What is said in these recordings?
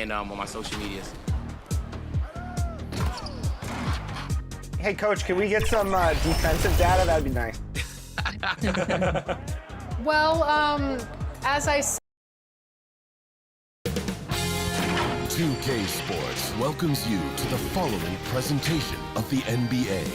and on my social medias. Hey, Coach, can we get some defensive data? That'd be nice. Well, as I said, 2K Sports welcomes you to the following presentation of the NBA.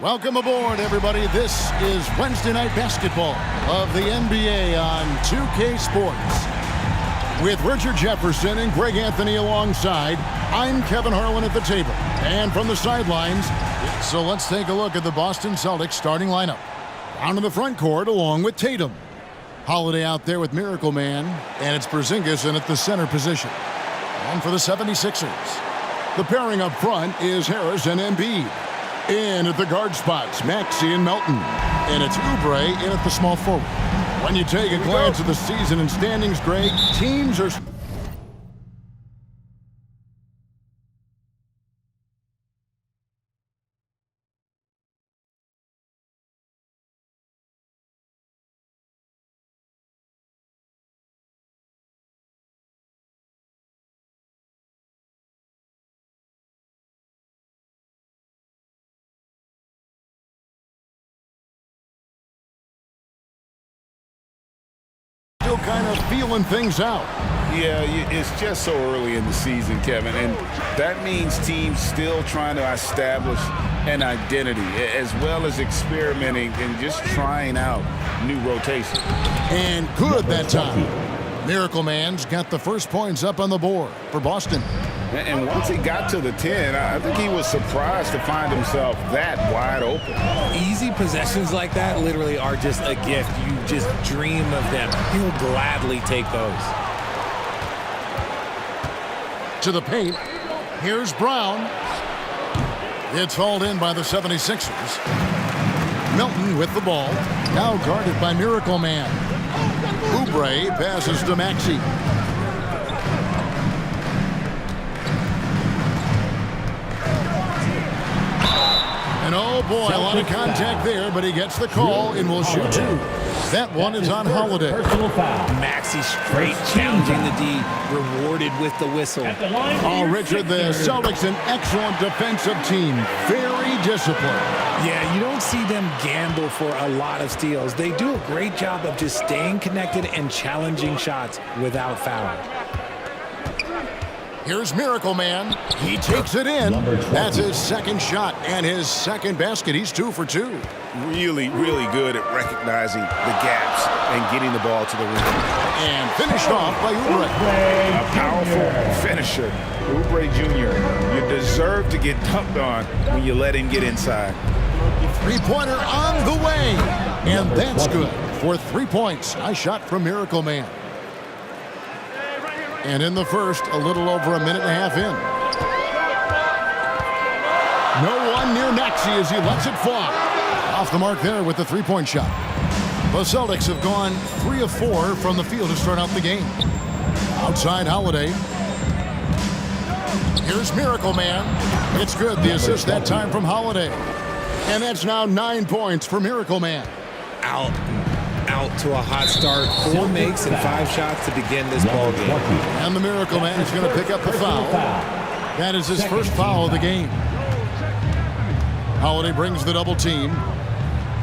Welcome aboard, everybody. This is Wednesday Night Basketball of the NBA on 2K Sports. With Richard Jefferson and Greg Anthony alongside, I'm Kevin Harlan at the table. And from the sidelines, so let's take a look at the Boston Celtics starting lineup. Down in the front court along with Tatum. Holiday out there with Miracle Man, and it's Porzingis in at the center position. And for the 76ers, the pairing up front is Harris and Embiid. In at the guard spots, Maxey and Melton. And it's Oubre in at the small forward. When you take a glance at the season and standings, Greg, teams are... still kind of feeling things out. Yeah, it's just so early in the season, Kevin, and that means teams still trying to establish an identity as well as experimenting and just trying out new rotations. And good that time. Miracle Man's got the first points up on the board for Boston. And once he got to the 10, I think he was surprised to find himself that wide open. Easy possessions like that literally are just a gift. You just dream of them. He'll gladly take those. To the paint. Here's Brown. It's hauled in by the 76ers. Melton with the ball. Now guarded by Miracle Man. Oubre passes to Maxey. And oh boy, a lot of contact there, but he gets the call and will shoot two. That one is on Holiday. Maxey straight challenging the D, rewarded with the whistle. Oh, Richard, the Celtics an excellent defensive team. Very disciplined. Yeah, you don't see them gamble for a lot of steals. They do a great job of just staying connected and challenging shots without fouling. Here's Miracle Man. He takes it in. That's his second shot and his second basket. He's 2 for 2. Really, really good at recognizing the gaps and getting the ball to the rim. And finished off by Oubre. A powerful finisher. Oubre Jr., you deserve to get dunked on when you let him get inside. Three-pointer on the way. And that's good for 3 points. Nice shot from Miracle Man. And in the first, a little over a minute and a half in. No one near Maxey as he lets it fly. Off the mark there with the three-point shot. The Celtics have gone 3 of 4 from the field to start out the game. Outside Holiday. Here's Miracle Man. It's good. The assist that time from Holiday. And that's now 9 points for Miracle Man. Out to a hot start. 4 makes and 5 shots to begin this ball game. And the Miracle Man is going to pick up the foul. That is his first foul of the game. Holiday brings the double team.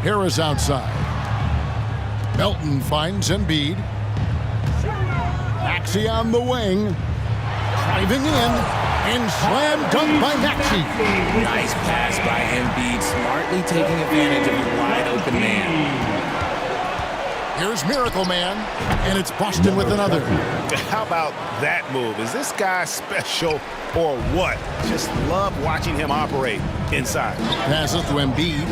Harris outside. Melton finds Embiid. Maxey on the wing. Driving in. And slam dunk by Maxey. Nice pass by Embiid, smartly taking advantage of a wide open man. Here's Miracle Man, and it's Boston with another. How about that move? Is this guy special or what? Just love watching him operate inside. Passes to Embiid.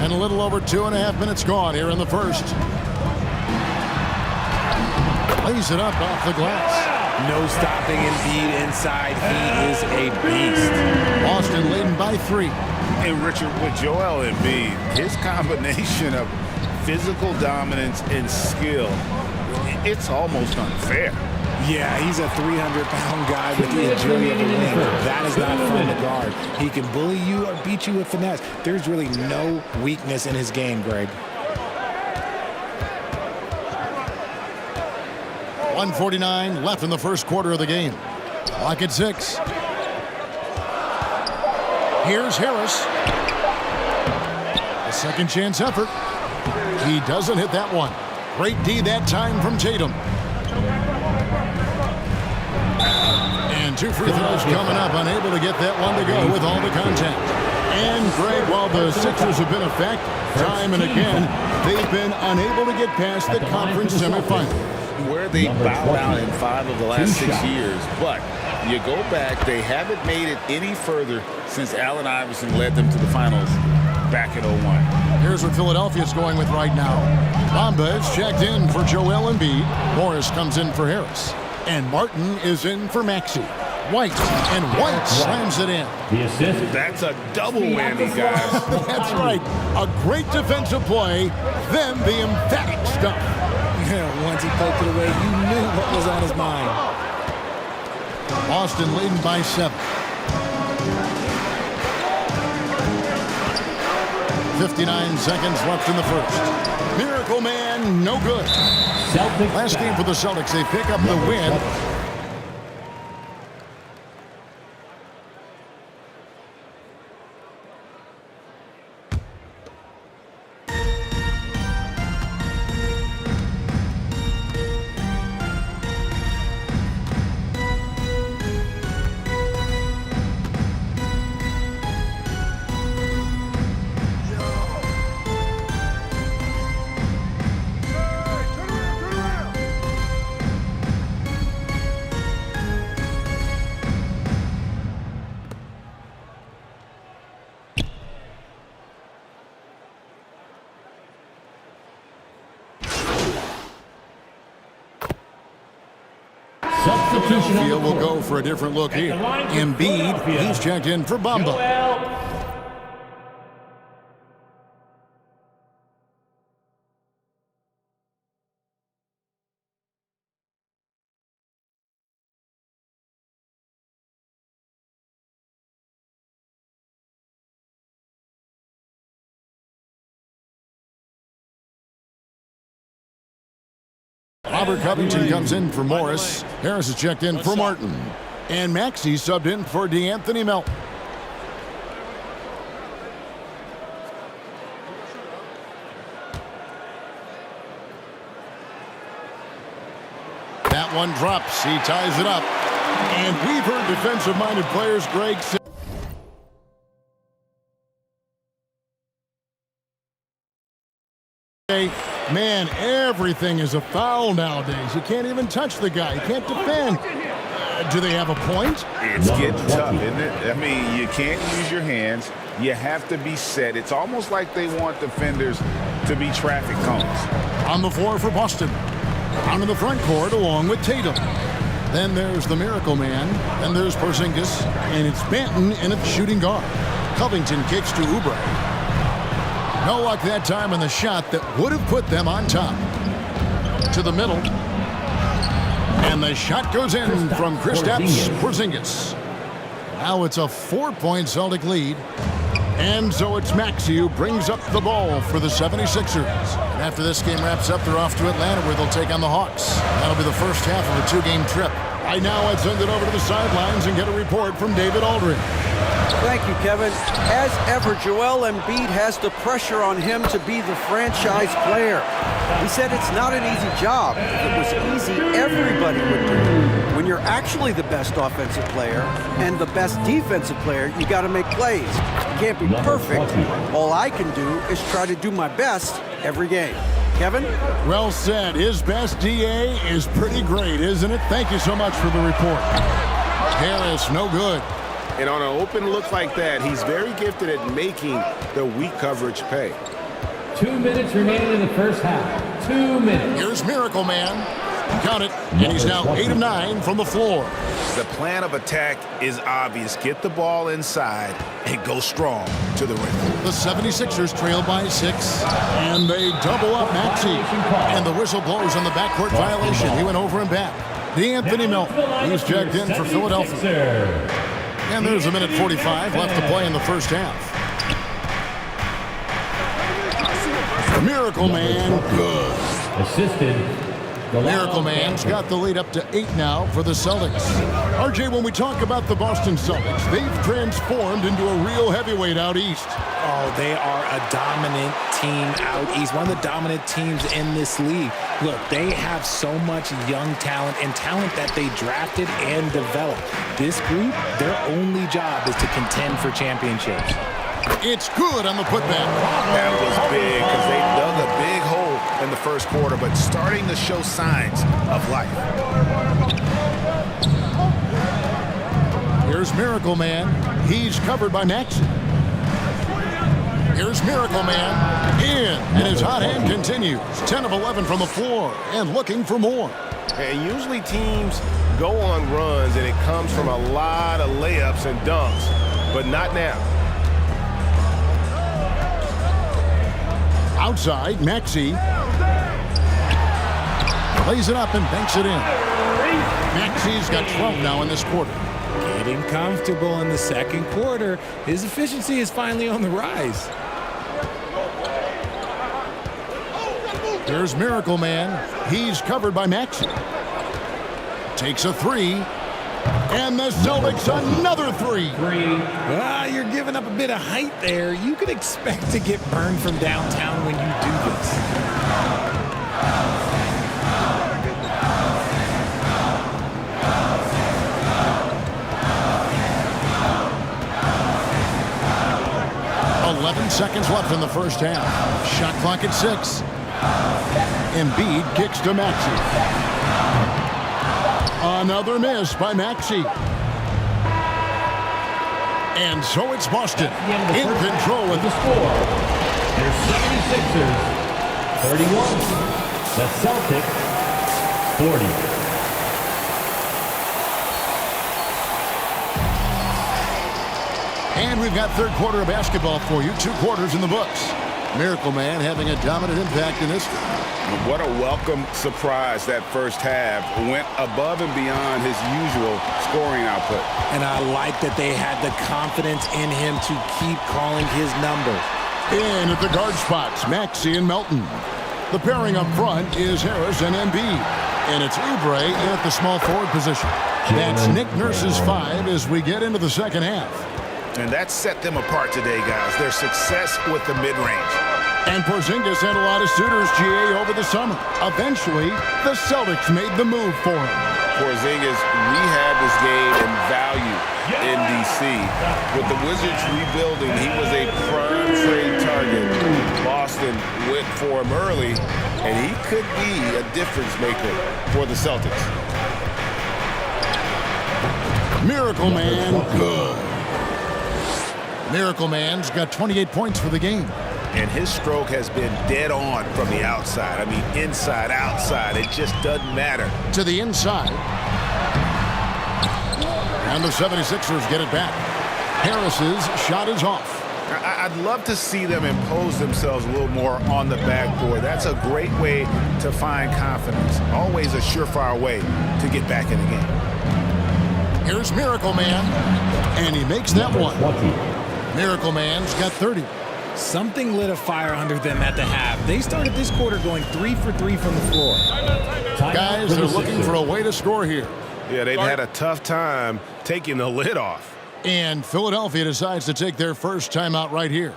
And a little over 2.5 minutes gone here in the first. Lays it up off the glass. No stopping Embiid inside. He is a beast. Boston leading by 3. And Richard, with Joel Embiid, his combination of physical dominance and skill, it's almost unfair. Yeah, he's a 300-pound guy with the agility of a wing. That is not fun to guard. He can bully you or beat you with finesse. There's really no weakness in his game, Greg. 1:49 left in the first quarter of the game. Clock at 6. Here's Harris. A second chance effort. He doesn't hit that one. Great D that time from Tatum. And 2 free throws coming up. Unable to get that one to go with all the contact. And Greg, while the Sixers have been effective time and again, they've been unable to get past the conference semifinal. Where they bowed out in 5 of the last 6 years. But you go back, they haven't made it any further since Allen Iverson led them to the finals back in 01. Here's what Philadelphia's going with right now. Bamba is checked in for Joel Embiid. Morris comes in for Harris. And Martin is in for Maxey. White, and White slams it in. The assist. That's a double whammy, guys. That's right. A great defensive play, then the emphatic stuff. Once he poked it away, you knew what was on his mind. Boston leading by 7. 59 seconds left in the first. Miracle Man, no good. Last game for the Celtics, they pick up the win. Philadelphia will go for a different look here. Embiid, he's checked in for Bamba. Robert Covington comes in for Morris. Harris is checked in for Martin. And Maxey subbed in for DeAnthony Melton. That one drops. He ties it up. And we've heard defensive-minded players, Greg, say, man, everything is a foul nowadays. You can't even touch the guy. You can't defend. Do they have a point? It's getting tough, isn't it? I mean, you can't use your hands. You have to be set. It's almost like they want defenders to be traffic cones. On the floor for Boston. Down in the front court along with Tatum. Then there's the Miracle Man. Then there's Porzingis. And it's Banton in at shooting guard. Covington kicks to Oubre. No luck that time on the shot that would have put them on top. To the middle. And the shot goes in from Kristaps Porzingis. Now it's a 4-point Celtic lead. And so it's Maxey who brings up the ball for the 76ers. And after this game wraps up, they're off to Atlanta where they'll take on the Hawks. That'll be the first half of a 2-game trip. Right now, let's send it over to the sidelines and get a report from David Aldridge. Thank you, Kevin. As ever, Joel Embiid has the pressure on him to be the franchise player. He said it's not an easy job. If it was easy, everybody would do it. When you're actually the best offensive player and the best defensive player, you got to make plays. You can't be perfect. All I can do is try to do my best every game. Kevin? Well said. His best DA is pretty great, isn't it? Thank you so much for the report. Harris, no good. And on an open look like that, he's very gifted at making the weak coverage pay. 2 minutes remaining in the first half. 2 minutes. Here's Miracle Man. Count it. And he's now 8 of 9 from the floor. The plan of attack is obvious. Get the ball inside and go strong to the rim. The 76ers trail by 6. And they double up Maxey. And the whistle blows on the backcourt violation. He went over and back. D'Anthony Melton, he's checked in for Philadelphia. And there's a minute 45 left to play in the first half. Miracle Man, good. Assisted. Miracle Man's got the lead up to 8 now for the Celtics. RJ, when we talk about the Boston Celtics, they've transformed into a real heavyweight out east. Oh, they are a dominant team out east, one of the dominant teams in this league. Look, they have so much young talent and talent that they drafted and developed. This group, their only job is to contend for championships. It's good on the putback. That was big because they dug a big hole in the first quarter, but starting to show signs of life. Here's Miracle Man. He's covered by Maxey. Here's Miracle Man in, and his hot hand continues. 10 of 11 from the floor and looking for more. And usually teams go on runs, and it comes from a lot of layups and dunks, but not now. Outside, Maxey lays it up and banks it in. Maxey's got 12 now in this quarter. Getting comfortable in the second quarter. His efficiency is finally on the rise. Here's Miracle Man. He's covered by Maxey. Takes a three. And the Celtics another three. You're giving up a bit of height there. You could expect to get burned from downtown when you do this. Seconds left in the first half. Shot clock at 6. Embiid kicks to Maxey. Another miss by Maxey. And so it's Boston in control of the score. There's 76ers 31. The Celtics 40. And we've got third quarter of basketball for you. 2 quarters in the books. Miracle Man having a dominant impact in this. What a welcome surprise that first half. Went above and beyond his usual scoring output. And I like that they had the confidence in him to keep calling his number. In at the guard spots, Maxey and Melton. The pairing up front is Harris and Embiid. And it's Oubre at the small forward position. That's Nick Nurse's 5 as we get into the second half. And that set them apart today, guys. Their success with the mid-range. And Porzingis had a lot of suitors, GA, over the summer. Eventually, the Celtics made the move for him. Porzingis rehabbed his game and value in D.C. With the Wizards rebuilding, he was a prime trade target. Boston went for him early, and he could be a difference maker for the Celtics. Miracle Man, good. Miracle Man's got 28 points for the game. And his stroke has been dead on from the outside. I mean, inside, outside. It just doesn't matter. To the inside. And the 76ers get it back. Harris's shot is off. I'd love to see them impose themselves a little more on the backboard. That's a great way to find confidence. Always a surefire way to get back in the game. Here's Miracle Man. And he makes that one. Miracle Man's got 30. Something lit a fire under them at the half. They started this quarter going 3 for 3 from the floor. Guys, they're looking for a way to score here. Yeah, they've had a tough time taking the lid off. And Philadelphia decides to take their first timeout right here.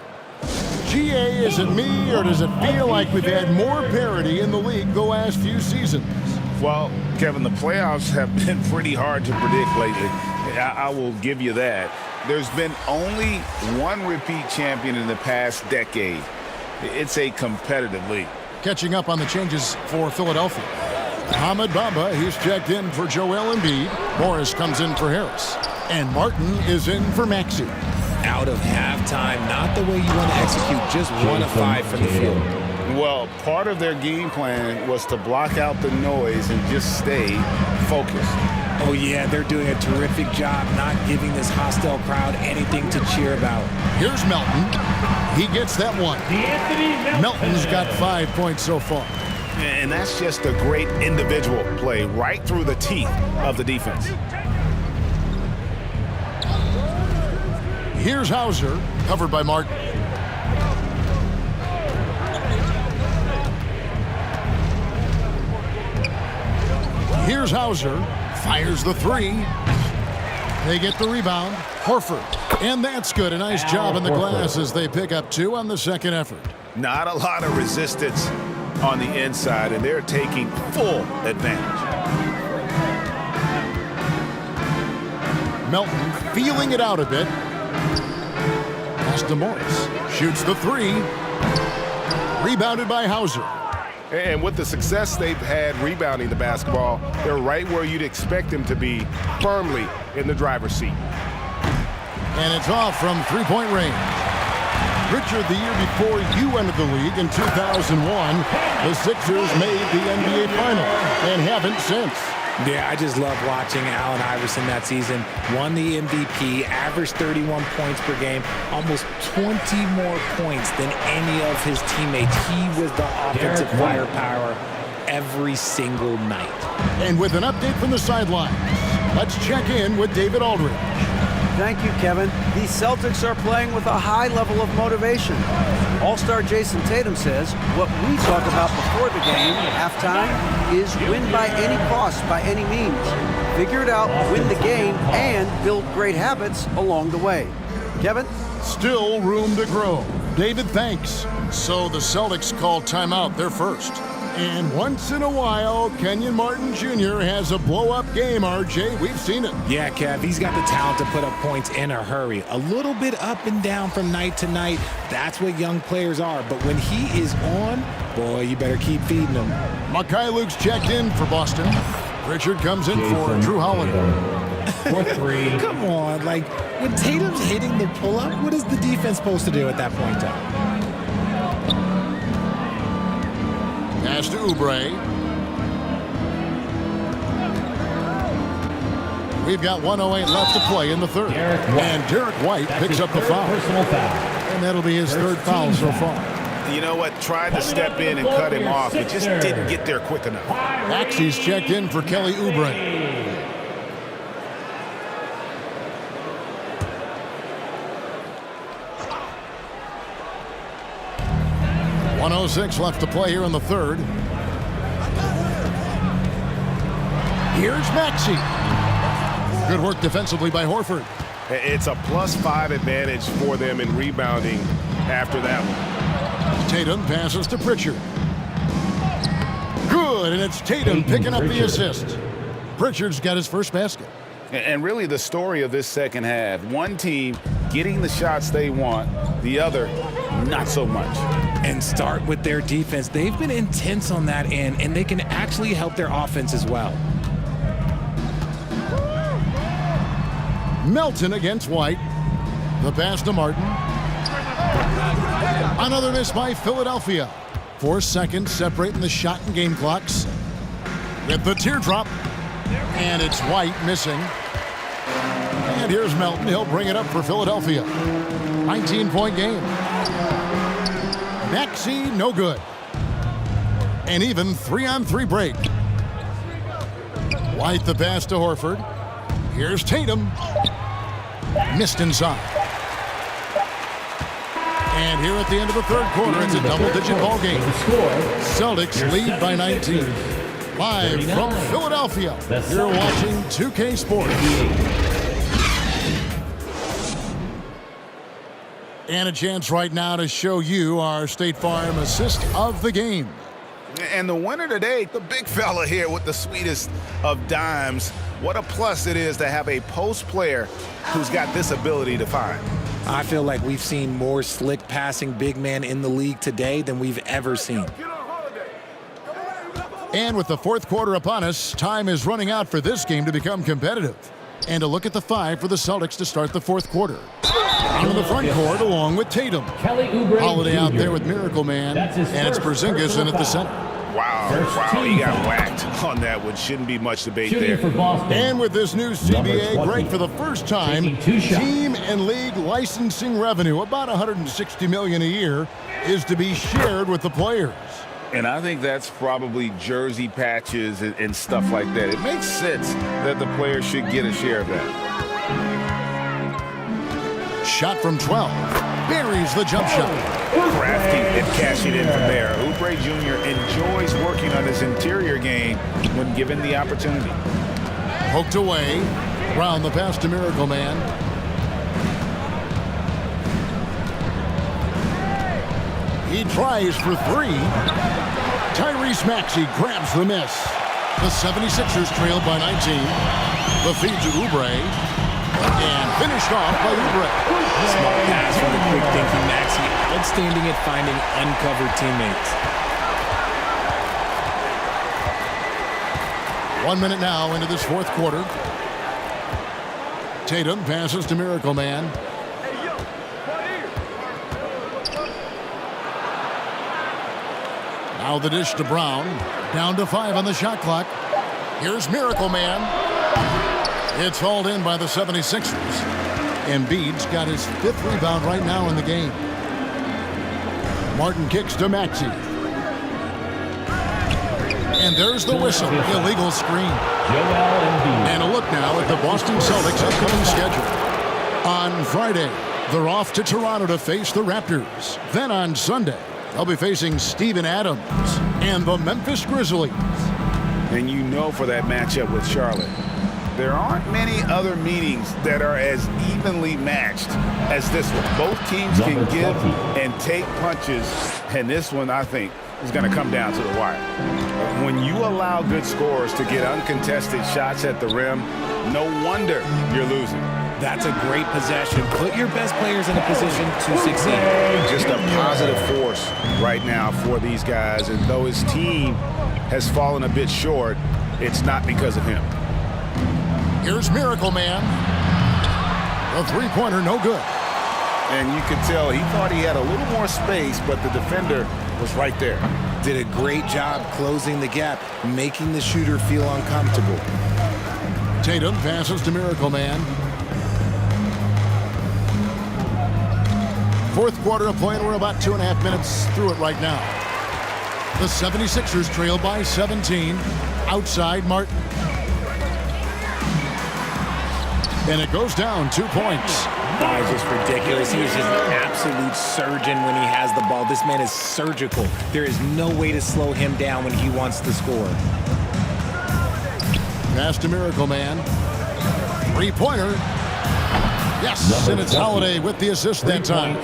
GA, is it me, or does it feel like we've had more parity in the league the last few seasons? Well, Kevin, the playoffs have been pretty hard to predict lately. I will give you that. There's been only one repeat champion in the past decade. It's a competitive league. Catching up on the changes for Philadelphia. Ahmed Bamba, he's checked in for Joel Embiid. Morris comes in for Harris. And Martin is in for Maxey. Out of halftime, not the way you want to execute, just 1 of 5 from the field. Well, part of their game plan was to block out the noise and just stay focused. Oh, yeah, they're doing a terrific job not giving this hostile crowd anything to cheer about. Here's Melton. He gets that one. Melton's got 5 points so far. And that's just a great individual play right through the teeth of the defense. Here's Hauser, covered by Martin. Here's Hauser, fires the three. They get the rebound. Horford, and that's good. A nice job in the glass as they pick up 2 on the second effort. Not a lot of resistance on the inside, and they're taking full advantage. Melton feeling it out a bit. Pass to Morris. Shoots the three. Rebounded by Hauser. And with the success they've had rebounding the basketball, they're right where you'd expect them to be, firmly in the driver's seat. And it's off from three-point range. Richard, the year before you entered the league in 2001, the Sixers made the NBA Final and haven't since. Yeah, I just love watching Allen Iverson that season. Won the MVP, averaged 31 points per game, almost 20 more points than any of his teammates. He was the offensive firepower every single night. And with an update from the sidelines, let's check in with David Aldridge. Thank you, Kevin. These Celtics are playing with a high level of motivation. All-star Jason Tatum says what we talk about before the game at halftime is win by any cost, by any means. Figure it out, win the game, and build great habits along the way. Kevin? Still room to grow. David, thanks. So the Celtics call timeout, their first. And once in a while, Kenyon Martin Jr. has a blow-up game, RJ. We've seen it. Yeah, Kev, he's got the talent to put up points in a hurry. A little bit up and down from night to night. That's what young players are. But when he is on, boy, you better keep feeding him. Makai Luke's checked in for Boston. Richard comes in for Drew Holiday. For 3. Come on, like, when Tatum's hitting the pull-up, what is the defense supposed to do at that point in time? Pass to Oubre. We've got 1:08 left to play in the third. And Derek White picks up the foul. Personal foul. And that'll be his third foul so far. You know what? Tried to step in and cut him off, but just didn't get there quick enough. Maxey's checked in for Kelly Oubre. .106 left to play here in the third. Here's Maxey. Good work defensively by Horford. It's a +5 advantage for them in rebounding after that one. Tatum passes to Pritchard. Good, and it's Tatum picking up the assist. Pritchard's got his first basket. And really the story of this second half, one team getting the shots they want, the other not so much. And start with their defense. They've been intense on that end, and they can actually help their offense as well. Melton against White. The pass to Martin. Another miss by Philadelphia. 4 seconds separating the shot and game clocks. With the teardrop. And it's White missing. And here's Melton. He'll bring it up for Philadelphia. 19-point game. Maxey, no good. And even 3-on-3 break. White the pass to Horford. Here's Tatum. Missed inside. And here at the end of the third quarter, it's a double-digit ball game. Celtics lead by 19. Live from Philadelphia, you're watching 2K Sports. And a chance right now to show you our State Farm assist of the game. And the winner today, the big fella here with the sweetest of dimes. What a plus it is to have a post player who's got this ability to find. I feel like we've seen more slick passing big man in the league today than we've ever seen. And with the fourth quarter upon us, time is running out for this game to become competitive. And a look at the 5 for the Celtics to start the fourth quarter. In the front court along with Tatum. Kelly Oubre Holiday Jr. out there with Miracle Man. And it's Porzingis in at the center. Wow, he got whacked on that one. Shouldn't be much debate Shooting there. for Boston. And with this new CBA, Greg, for the first time, Taking 2 shots. team and league licensing revenue, about $160 million a year, is to be shared with the players. And I think that's probably jersey patches and stuff like that. It makes sense that the player should get a share of that. Shot from 12. Buries the jump shot. Crafty and cashing in from there. Oubre Jr. enjoys working on his interior game when given the opportunity. Poked away. Brown the pass to Miracle Man. He tries for three. Tyrese Maxey grabs the miss. The 76ers trailed by 19. The feed to Oubre. And finished off by Oubre. Smart pass from the quick thinking Maxey. Outstanding at finding uncovered teammates. 1 minute now into this fourth quarter. Tatum passes to Miracle Man. Now the dish to Brown. Down to 5 on the shot clock. Here's Miracle Man. It's hauled in by the 76ers. Embiid's got his 5th rebound right now in the game. Martin kicks to Maxey. And there's the whistle. Illegal screen. And a look now at the Boston Celtics' upcoming schedule. On Friday, they're off to Toronto to face the Raptors. Then on Sunday, they'll be facing Steven Adams and the Memphis Grizzlies. And you know, for that matchup with Charlotte, there aren't many other meetings that are as evenly matched as this one. Both teams can give and take punches, and this one, I think, is going to come down to the wire. When you allow good scorers to get uncontested shots at the rim, no wonder you're losing. That's a great possession. Put your best players in a position to succeed. Just a positive force right now for these guys, and though his team has fallen a bit short, it's not because of him. Here's Miracle Man. The three-pointer, no good. And you could tell he thought he had a little more space, but the defender was right there. Did a great job closing the gap, making the shooter feel uncomfortable. Tatum passes to Miracle Man. Fourth quarter of play, and we're about 2.5 minutes through it right now. The 76ers trail by 17. Outside, Martin. And it goes down 2 points. That is just ridiculous. He is just an absolute surgeon when he has the ball. This man is surgical. There is no way to slow him down when he wants to score. Pass to Miracle Man. Three-pointer. Yes, and it's Holiday with the assist that time.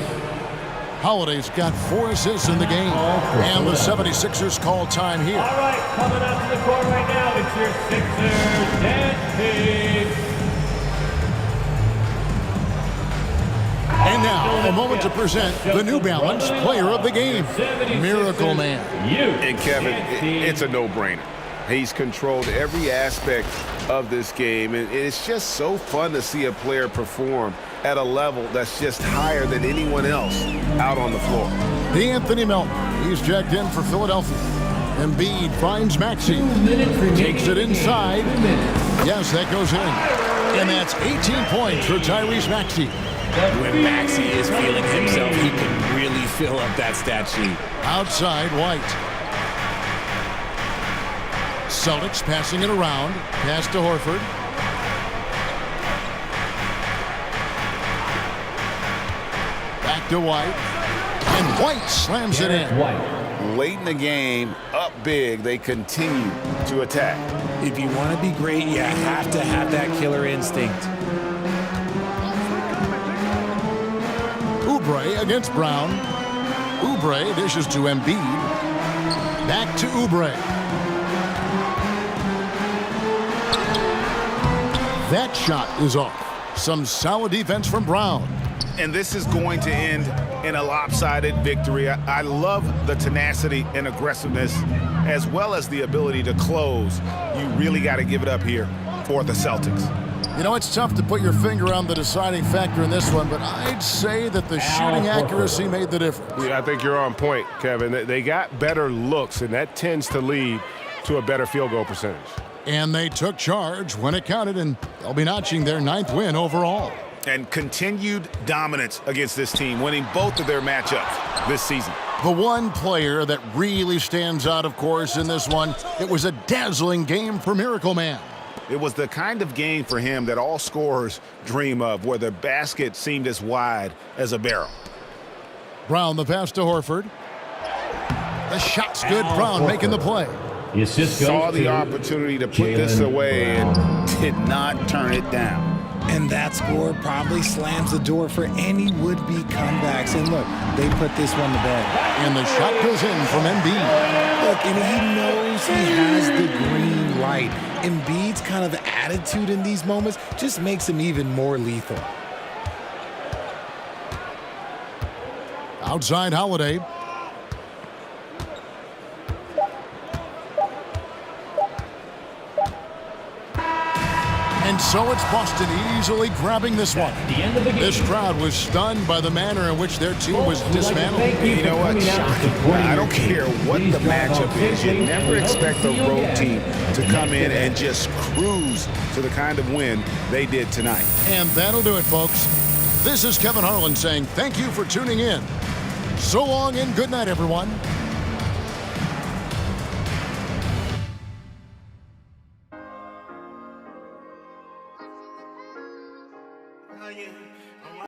Holiday's got 4 assists in the game. And the 76ers call time here. All right, coming up to the court right now, it's your Sixers dance team. And now, a moment to present the New Balance Player of the Game, Miracle Man. And Kevin, it's a no-brainer. He's controlled every aspect of this game, and it's just so fun to see a player perform at a level that's just higher than anyone else out on the floor. Anthony Melton, he's checked in for Philadelphia. Embiid finds Maxey, takes it inside. Yes, that goes in. And that's 18 points for Tyrese Maxey. When Maxey is feeling himself, he can really fill up that stat sheet. Outside, White. Celtics passing it around. Pass to Horford. Back to White. And White slams it in. Late in the game, up big, they continue to attack. If you want to be great, you have to have that killer instinct. Oubre against Brown. Oubre dishes to Embiid. Back to Oubre. That shot is off. Some solid defense from Brown. And this is going to end in a lopsided victory. I love the tenacity and aggressiveness, as well as the ability to close. You really got to give it up here for the Celtics. You know, it's tough to put your finger on the deciding factor in this one, but I'd say that the shooting accuracy made the difference. Yeah, I think you're on point, Kevin. They got better looks, and that tends to lead to a better field goal percentage. And they took charge when it counted, and they'll be notching their 9th win overall. And continued dominance against this team, winning both of their matchups this season. The one player that really stands out, of course, in this one, it was a dazzling game for Miracle Man. It was the kind of game for him that all scorers dream of, where the basket seemed as wide as a barrel. Brown the pass to Horford. The shot's good. Brown making the play. The assist Saw goes the to opportunity to put this away and did not turn it down. And that score probably slams the door for any would-be comebacks. And look, they put this one to bed. And the shot goes in from Embiid. Look, and he knows he has the green light. Embiid's kind of attitude in these moments just makes him even more lethal. Outside Holiday. And so it's Boston easily grabbing this one. This crowd was stunned by the manner in which their team was dismantled. You know what? I don't care what the matchup is. You never expect a road team to come in and just cruise to the kind of win they did tonight. And that'll do it, folks. This is Kevin Harlan saying thank you for tuning in. So long and good night, everyone.